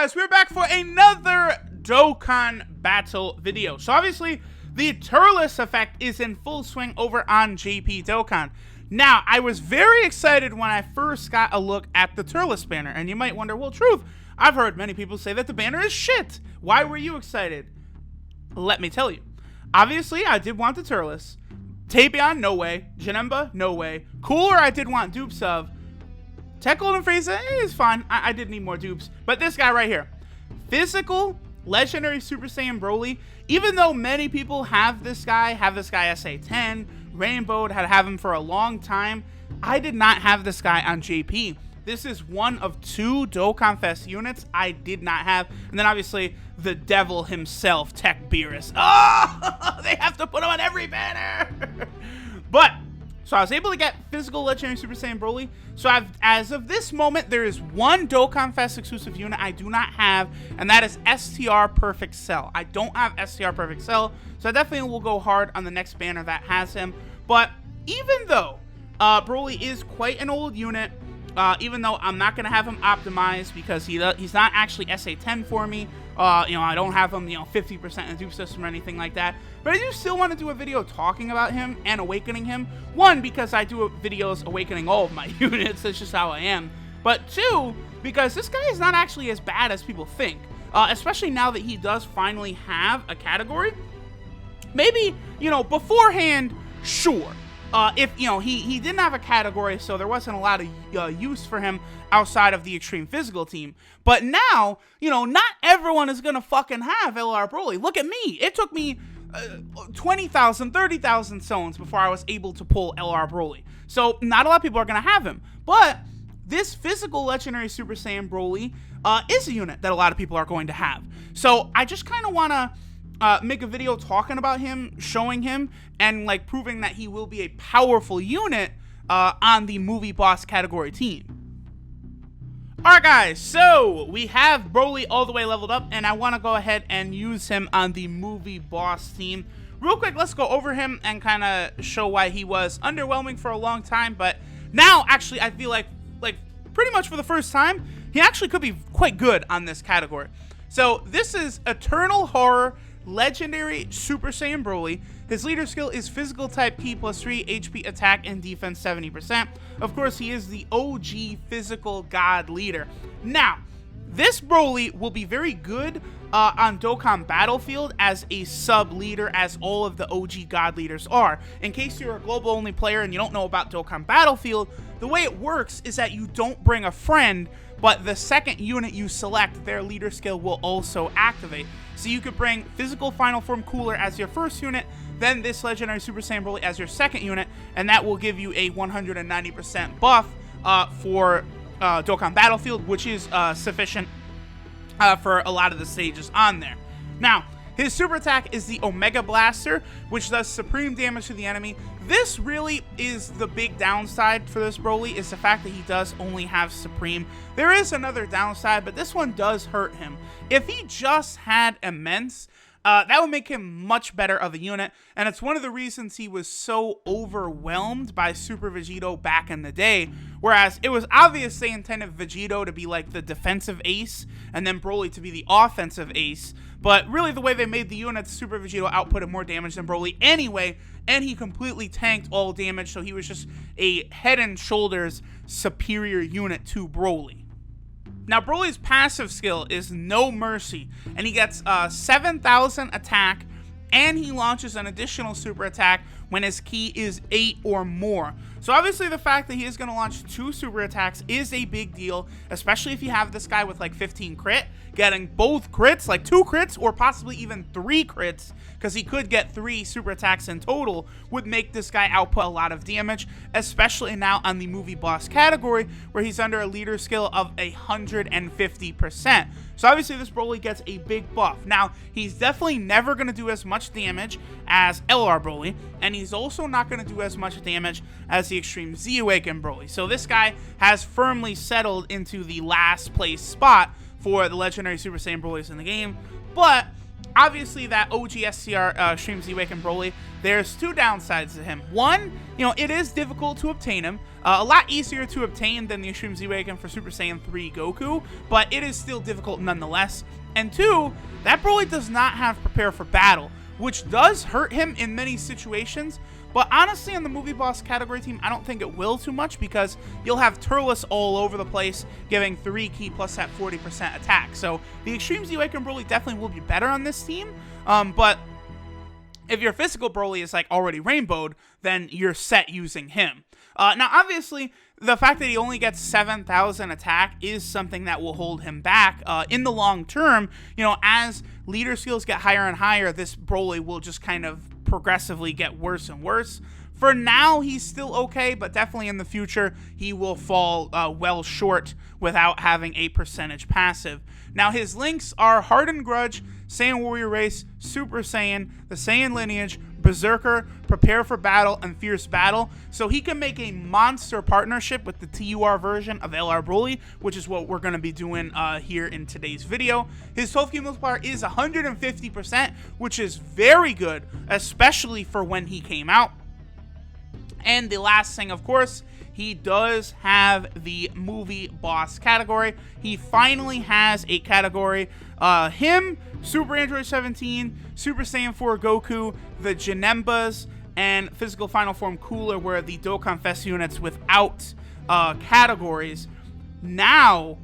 guys, we're back for another Dokkan battle video. So obviously, the Turles effect is in full swing over on JP Dokkan. Now, I was very excited when I first got a look at the Turles banner, and you might wonder, well, Truth, I've heard many people say that the banner is shit. Why were you excited? Let me tell you. Obviously, I did want the Turles. Tapion, no way. Janemba, no way. Cooler, I did want dupes of. Tech Golden Frieza is fine. I did need more dupes. But this guy right here. Physical, Legendary Super Saiyan Broly. Even though many people have this guy SA10, Rainbowed, had him for a long time, I did not have this guy on JP. This is one of two Dokkan Fest units I did not have. And then obviously, the devil himself, Tech Beerus. Oh, they have to put him on every banner. But, so I was able to get physical Legendary Super Saiyan Broly. So as of this moment, there is one Dokkan Fest exclusive unit I do not have, and that is STR Perfect Cell. I don't have STR Perfect Cell, so I definitely will go hard on the next banner that has him. But even though Broly is quite an old unit, even though I'm not going to have him optimized because he's not actually SA10 for me. I don't have him, 50% in the dupe system or anything like that. But I do still want to do a video talking about him and awakening him. One, because I do videos awakening all of my units. That's just how I am. But two, because this guy is not actually as bad as people think. Especially now that he does finally have a category. Maybe, beforehand, sure. If, he didn't have a category, so there wasn't a lot of use for him outside of the Extreme Physical team. But now, not everyone is going to fucking have LR Broly. Look at me. It took me 20,000, 30,000 zones before I was able to pull LR Broly. So, not a lot of people are going to have him. But this physical Legendary Super Saiyan Broly is a unit that a lot of people are going to have. So, I just kind of want to make a video talking about him, showing him, and proving that he will be a powerful unit on the movie boss category team. Alright guys, so we have Broly all the way leveled up, and I want to go ahead and use him on the movie boss team. Real quick, let's go over him and kind of show why he was underwhelming for a long time, but now actually I feel like pretty much for the first time, he actually could be quite good on this category. So this is Eternal Horror Legendary Super Saiyan Broly. His leader skill is Physical Type Ki +3, HP Attack and Defense 70%. Of course, he is the OG Physical God Leader. Now, this Broly will be very good on Dokkan Battlefield as a sub-leader, as all of the OG God Leaders are. In case you're a global-only player and you don't know about Dokkan Battlefield, the way it works is that you don't bring a friend, but the second unit you select, their leader skill will also activate. So you could bring Physical Final Form Cooler as your first unit, then this Legendary Super Saiyan Broly as your second unit, and that will give you a 190% buff for Dokkan Battlefield, which is sufficient for a lot of the stages on there. Now, his super attack is the Omega Blaster, which does supreme damage to the enemy. This really is the big downside for this Broly, is the fact that he does only have supreme. There is another downside, but this one does hurt him. If he just had immense, that would make him much better of a unit, and it's one of the reasons he was so overwhelmed by Super Vegito back in the day, whereas it was obvious they intended Vegito to be the defensive ace, and then Broly to be the offensive ace, but really the way they made the units, Super Vegito outputted more damage than Broly anyway, and he completely tanked all damage, so he was just a head and shoulders superior unit to Broly. Now, Broly's passive skill is No Mercy, and he gets 7,000 attack, and he launches an additional super attack when his ki is 8 or more. So obviously the fact that he is going to launch 2 super attacks is a big deal, especially if you have this guy with 15 crit. Getting both crits, 2 crits, or possibly even 3 crits, because he could get 3 super attacks in total, would make this guy output a lot of damage, especially now on the movie boss category, where he's under a leader skill of 150%. So obviously this Broly gets a big buff. Now, he's definitely never going to do as much damage as LR Broly, and he's also not going to do as much damage as the Extreme Z Awakened Broly. So this guy has firmly settled into the last place spot for the Legendary Super Saiyan Broly's in the game, but obviously that OG SCR Stream Z-Wake and BROLY, there's two downsides to him. One, you know, it is difficult to obtain him. A lot easier to obtain than the Extreme Z-Waken for Super Saiyan 3 Goku, but it is still difficult nonetheless. And two, that BROLY does not have Prepare for Battle, which does hurt him in many situations. But honestly, on the movie boss category team, I don't think it will too much, because you'll have Turles all over the place, giving 3 ki plus that 40% attack. So the Extreme Z-Waken BROLY definitely will be better on this team. But if your physical BROLY is like already rainbowed, then you're set using him. Now, obviously, the fact that he only gets 7,000 attack is something that will hold him back in the long term. You know, as leader skills get higher and higher, this BROLY will just kind of progressively get worse and worse. For now, he's still okay, but definitely in the future, he will fall well short without having a percentage passive. Now, his links are Hardened Grudge, Saiyan Warrior Race, Super Saiyan, the Saiyan Lineage, Berserker, Prepare for Battle, and Fierce Battle. So he can make a monster partnership with the TUR version of LR BROLY, which is what we're going to be doing here in today's video. His 12 ki multiplier is 150%, which is very good, especially for when he came out. And the last thing, of course, he does have the movie boss category. He finally has a category. Him, Super Android 17, Super Saiyan 4 Goku, the Janembas, and Physical Final Form Cooler were the Dokkan Fest units without categories. Now,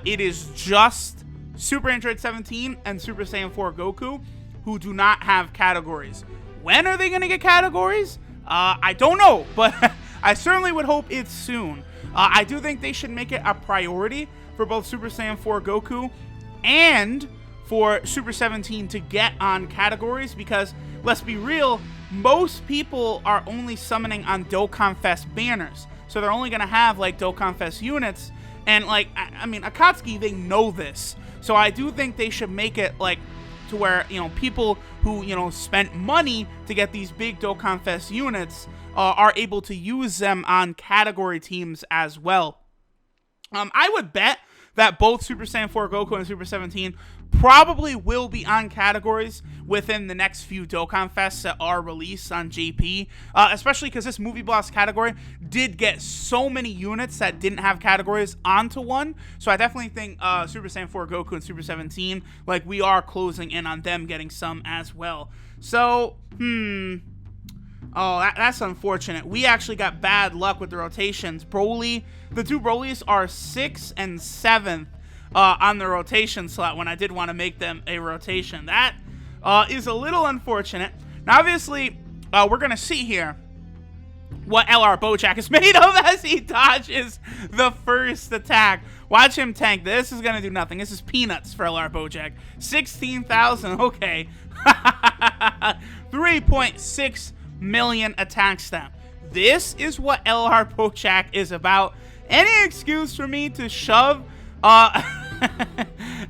it is just Super Android 17 and Super Saiyan 4 Goku who do not have categories. When are they going to get categories? I don't know, but I certainly would hope it's soon. I do think they should make it a priority for both Super Saiyan 4 Goku and for Super 17 to get on categories, because, let's be real, most people are only summoning on Dokkan Fest banners. So they're only going to have, like, Dokkan Fest units. And, like, I mean, Akatsuki, they know this. So I do think they should make it, like, to where, you know, people who, you know, spent money to get these big Dokkan Fest units are able to use them on category teams as well. I would bet that both Super Saiyan 4 Goku and Super 17 probably will be on categories within the next few Dokkan Fests that are released on JP, especially because this movie boss category did get so many units that didn't have categories onto one. So I definitely think Super Saiyan 4 Goku and Super 17, like, we are closing in on them getting some as well. So, oh, that's unfortunate. We actually got bad luck with the rotations. BROLY, the two BROLYs are 6th and 7th on the rotation slot when I did want to make them a rotation. That is a little unfortunate. Now, obviously, we're going to see here what LR Bojack is made of as he dodges the first attack. Watch him tank. This is going to do nothing. This is peanuts for LR Bojack. 16,000. Okay. 3.6 million attack stamp. This is what LR Bojack is about. Any excuse for me to shove LR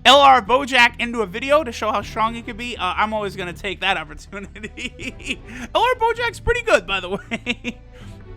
Bojack into a video to show how strong he could be, I'm always going to take that opportunity. LR Bojack's pretty good, by the way.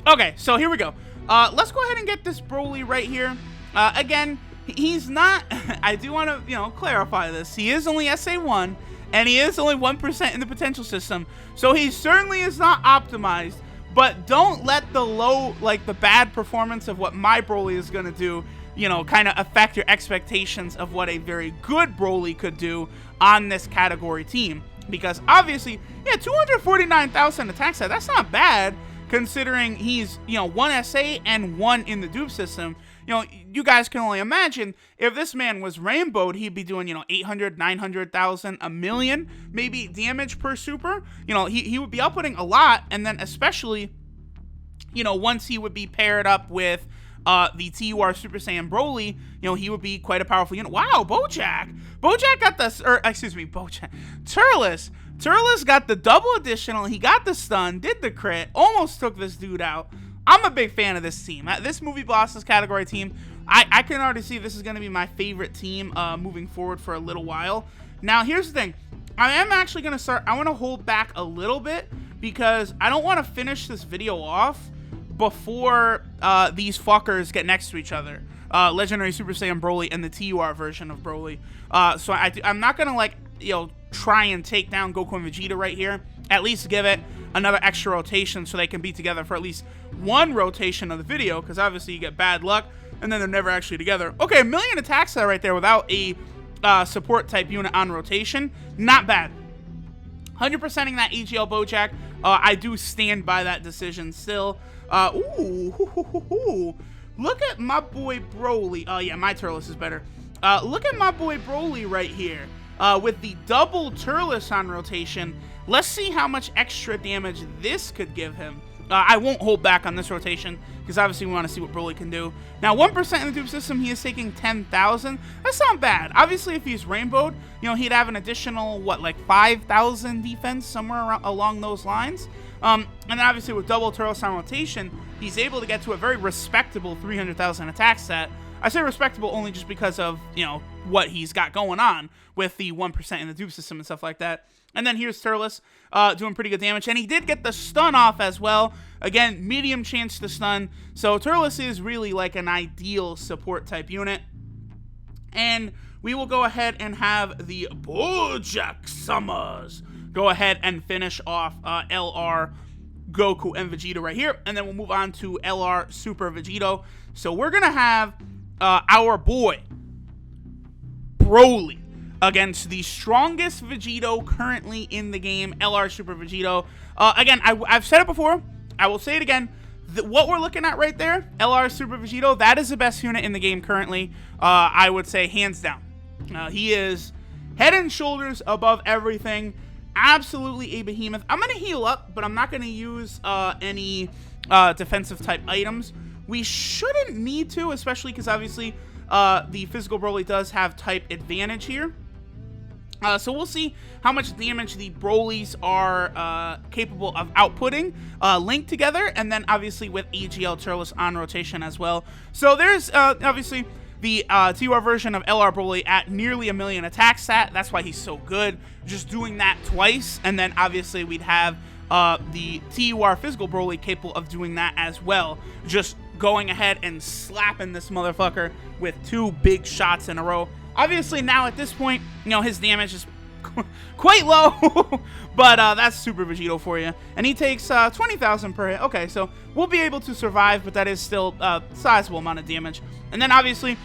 Okay, so here we go. Let's go ahead and get this BROLY right here. Again, he's not, I do want to, you know, clarify this. He is only SA1, and he is only 1% in the potential system, so he certainly is not optimized. But don't let the low, like the bad performance of what my BROLY is going to do, you know, kind of affect your expectations of what a very good BROLY could do on this category team. Because obviously, yeah, 249,000 attack set, that's not bad, considering he's, you know, 1 SA and 1 in the dupe system. You know, you guys can only imagine if this man was rainbowed, he'd be doing, you know, 800, 900,000, a million, maybe damage per super. You know, he would be outputting a lot, and then especially, you know, once he would be paired up with the TUR Super Saiyan BROLY, you know, he would be quite a powerful unit. Wow, Bojack got the, or excuse me, Turles got the double additional. He got the stun, did the crit, almost took this dude out. I'm a big fan of this team. This movie bosses category team, I can already see this is going to be my favorite team moving forward for a little while. Now, here's the thing. I am actually going to start, I want to hold back a little bit because I don't want to finish this video off before these fuckers get next to each other. Legendary Super Saiyan Broly and the TUR version of Broly. So I'm not gonna like, try and take down Goku and Vegeta right here. At least give it another extra rotation so they can be together for at least one rotation of the video, because obviously you get bad luck and then they're never actually together. Okay, 1 million attacks there right there without a support type unit on rotation. Not bad. 100%ing that EGL Bojack. I do stand by that decision still. Ooh, look at my boy Broly. Oh yeah, my Turles is better. Look at my boy Broly right here. With the double Turles on rotation. Let's see how much extra damage this could give him. I won't hold back on this rotation, because obviously we want to see what Broly can do. Now, 1% in the dupe system, he is taking 10,000. That's not bad. Obviously, if he's rainbowed, he'd have an additional, what, like 5,000 defense, somewhere around, along those lines. And then obviously with double Turles on rotation, he's able to get to a very respectable 300,000 attack stat. I say respectable only just because of, what he's got going on with the 1% in the dupe system and stuff like that. And then here's Turles doing pretty good damage. And he did get the stun off as well. Again, medium chance to stun. So Turles is really like an ideal support type unit. And we will go ahead and have the Bojack Summers go ahead and finish off LR Goku and Vegeta right here. And then we'll move on to LR Super Vegito. So we're going to have our boy Broly against the strongest Vegito currently in the game, LR Super Vegito. Again, I've said it before. I will say it again. What we're looking at right there, LR Super Vegito, that is the best unit in the game currently. I would say hands down. He is head and shoulders above everything. Absolutely a behemoth. I'm going to heal up, but I'm not going to use any defensive type items. We shouldn't need to, especially because obviously the physical Broly does have type advantage here. So we'll see how much damage the Brolys are capable of outputting linked together, and then obviously with EGL Turles on rotation as well. So there's obviously the TUR version of LR Broly at nearly 1 million attack stat. That's why he's so good. Just doing that twice, and then obviously we'd have the TUR physical Broly capable of doing that as well. Just going ahead and slapping this motherfucker with 2 big shots in a row. Obviously now at this point, his damage is quite low, but that's Super Vegito for you. And he takes 20,000 per hit. Okay, so we'll be able to survive, but that is still a sizable amount of damage. And then obviously,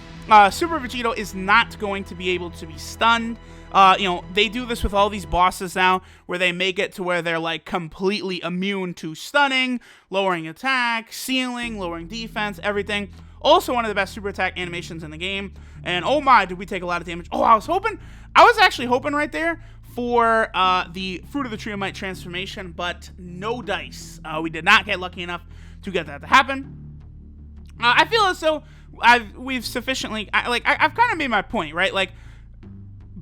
Super Vegito is not going to be able to be stunned. They do this with all these bosses now, where they make it to where they're like completely immune to stunning, lowering attack, sealing, lowering defense, everything. Also one of the best super attack animations in the game. And oh my, did we take a lot of damage. Oh, I was actually hoping right there for the Fruit of the Tree of Might transformation, but no dice. We did not get lucky enough to get that to happen. I feel as though we've sufficiently, I've kind of made my point, right? Like,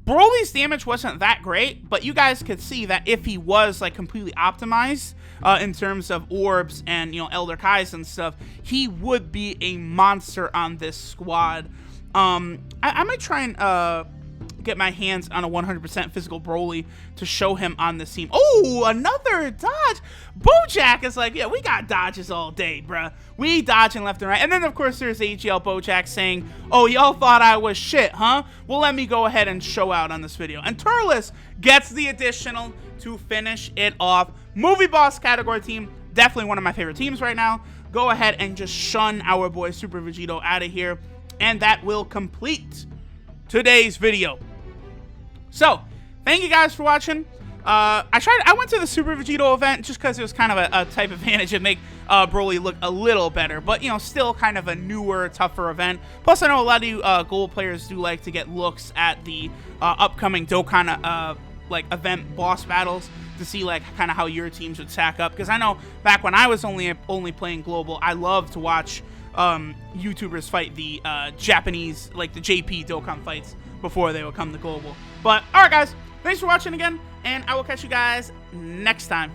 Broly's damage wasn't that great, but you guys could see that if he was like completely optimized in terms of orbs and Elder Kais and stuff, he would be a monster on this squad. I might try and get my hands on a 100% physical Broly to show him on this team. Oh, another dodge. Bojack is like, yeah, we got dodges all day, bruh. We dodging left and right. And then, of course, there's AGL Bojack saying, oh, y'all thought I was shit, huh? Well, let me go ahead and show out on this video. And Turles gets the additional to finish it off. Movie Boss category team, definitely one of my favorite teams right now. Go ahead and just shun our boy Super Vegito out of here. And that will complete today's video. So, thank you guys for watching. I went to the Super Vegito event just because it was kind of a type advantage to make Broly look a little better, but still kind of a newer, tougher event. Plus, I know a lot of you Gold players do like to get looks at the upcoming Dokkan event boss battles to see kind of how your teams would stack up. Because I know back when I was only playing Global, I loved to watch YouTubers fight the Japanese, the JP Dokkan fights before they would come to Global. But, alright guys, thanks for watching again, and I will catch you guys next time.